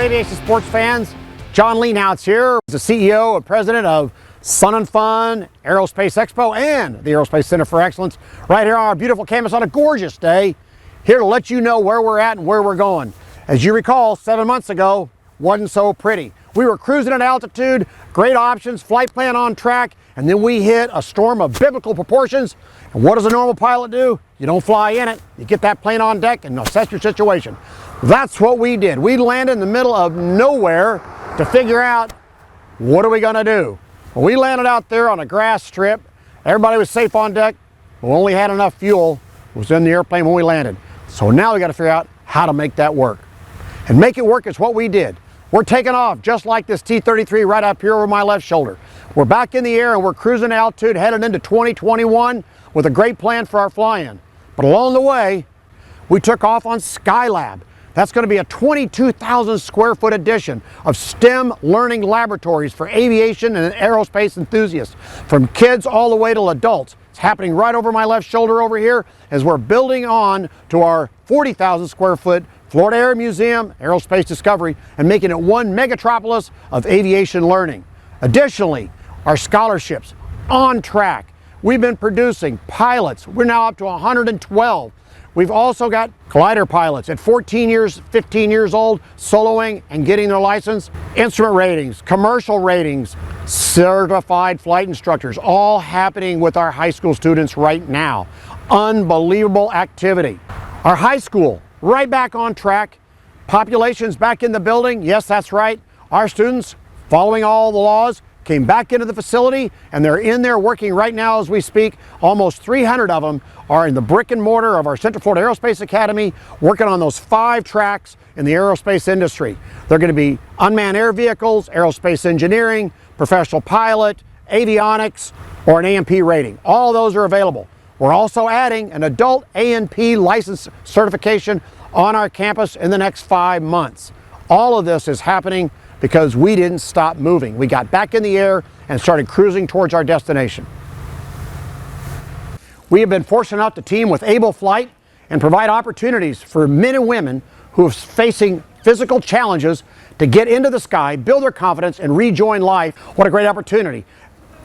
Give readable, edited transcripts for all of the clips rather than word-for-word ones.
aviation sports fans. John Leanhout's here, the CEO and president of Sun and Fun Aerospace Expo and the Aerospace Center for Excellence, right here on our beautiful campus on a gorgeous day, here to let you know where we're at and where we're going. As you recall, 7 months ago, wasn't so pretty. We were cruising at altitude, great options, flight plan on track, and then we hit a storm of biblical proportions. And what does a normal pilot do? You don't fly in it. You get that plane on deck and assess your situation. That's what we did. We landed in the middle of nowhere to figure out, what are we gonna do? Well, we landed out there on a grass strip. Everybody was safe on deck. We only had enough fuel. It was in the airplane when we landed. So now we gotta figure out how to make that work. And make it work is what we did. We're taking off just like this T-33 right up here over my left shoulder. We're back in the air and we're cruising altitude headed into 2021 with a great plan for our fly-in. But along the way, we took off on Skylab. That's going to be a 22,000 square foot addition of STEM learning laboratories for aviation and aerospace enthusiasts, from kids all the way to adults. It's happening right over my left shoulder over here as we're building on to our 40,000 square foot Florida Air Museum Aerospace Discovery and making it one megatropolis of aviation learning. Additionally, our scholarships on track. We've been producing pilots. We're now up to 112. We've also got glider pilots at 14 years, 15 years old, soloing and getting their license. Instrument ratings, commercial ratings, certified flight instructors, all happening with our high school students right now. Unbelievable activity. Our high school, right back on track. Population's back in the building. Yes, that's right. Our students, following all the laws, came back into the facility and they're in there working right now as we speak. Almost 300 of them are in the brick and mortar of our Central Florida Aerospace Academy, working on those 5 tracks in the aerospace industry. They're going to be unmanned air vehicles, aerospace engineering, professional pilot, avionics, or an A&P rating. All those are available. We're also adding an adult A&P license certification on our campus in the next 5 months. All of this is happening because we didn't stop moving. We got back in the air and started cruising towards our destination. We have been fortunate enough to team with Able Flight and provide opportunities for men and women who are facing physical challenges to get into the sky, build their confidence, and rejoin life. What a great opportunity.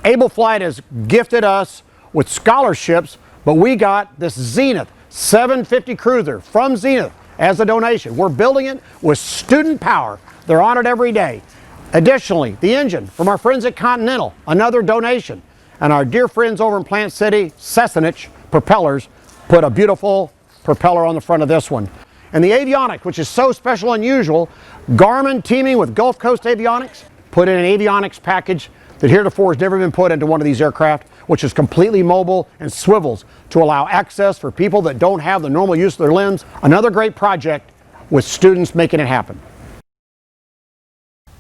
Able Flight has gifted us with scholarships, but we got this Zenith 750 cruiser from Zenith as a donation. We're building it with student power. They're on it every day. Additionally, the engine from our friends at Continental, another donation. And our dear friends over in Plant City, Sessanich Propellers, put a beautiful propeller on the front of this one. And the avionics, which is so special and unusual, Garmin teaming with Gulf Coast Avionics, put in an avionics package that heretofore has never been put into one of these aircraft, which is completely mobile and swivels to allow access for people that don't have the normal use of their limbs. Another great project with students making it happen.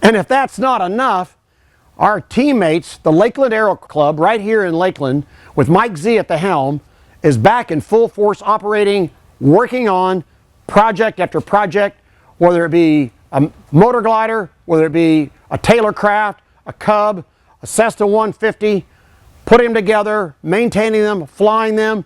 And if that's not enough, our teammates, the Lakeland Aero Club right here in Lakeland, with Mike Z at the helm, is back in full force operating, working on project after project, whether it be a motor glider, whether it be a Taylor craft, a Cub, a Cessna 150, putting them together, maintaining them, flying them,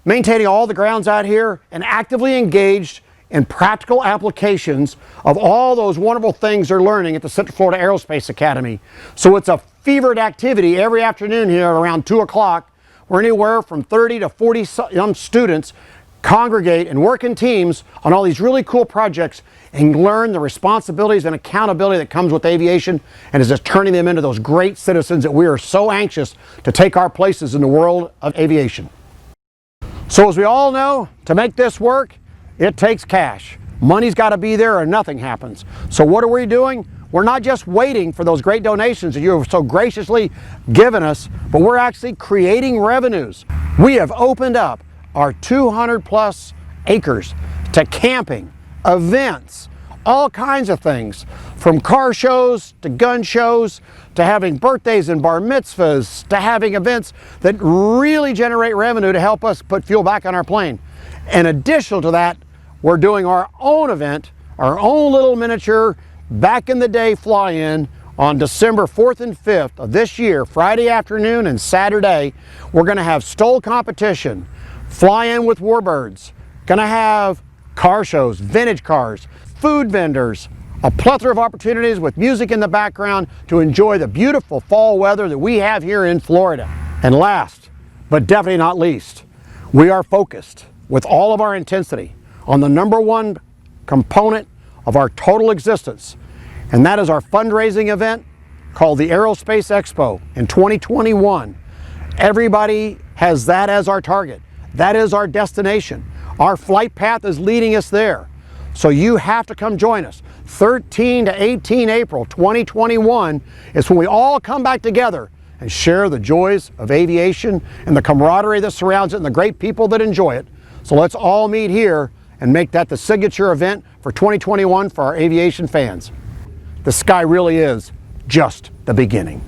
maintaining all the grounds out here, and actively engaged in practical applications of all those wonderful things they're learning at the Central Florida Aerospace Academy. So it's a fevered activity every afternoon here around 2 o'clock, where anywhere from 30 to 40 young students congregate and work in teams on all these really cool projects and learn the responsibilities and accountability that comes with aviation, and is just turning them into those great citizens that we are so anxious to take our places in the world of aviation. So as we all know, to make this work, it takes cash. Money's got to be there or nothing happens. So what are we doing? We're not just waiting for those great donations that you have so graciously given us, but we're actually creating revenues. We have opened up our 200 plus acres to camping, events, all kinds of things, from car shows to gun shows to having birthdays and bar mitzvahs to having events that really generate revenue to help us put fuel back on our plane. And additional to that, we're doing our own event, our own little miniature back in the day fly-in on December 4th and 5th of this year, Friday afternoon and Saturday. We're going to have STOL competition, fly-in with warbirds, going to have car shows, vintage cars, food vendors, A plethora of opportunities with music in the background to enjoy the beautiful fall weather that we have here in Florida. And last, but definitely not least, we are focused with all of our intensity on the number one component of our total existence, and that is our fundraising event called the Aerospace Expo in 2021. Everybody has that as our target. That is our destination. Our flight path is leading us there. So you have to come join us. 13 to 18 April 2021 is when we all come back together and share the joys of aviation and the camaraderie that surrounds it and the great people that enjoy it. So let's all meet here and make that the signature event for 2021 for our aviation fans. The sky really is just the beginning.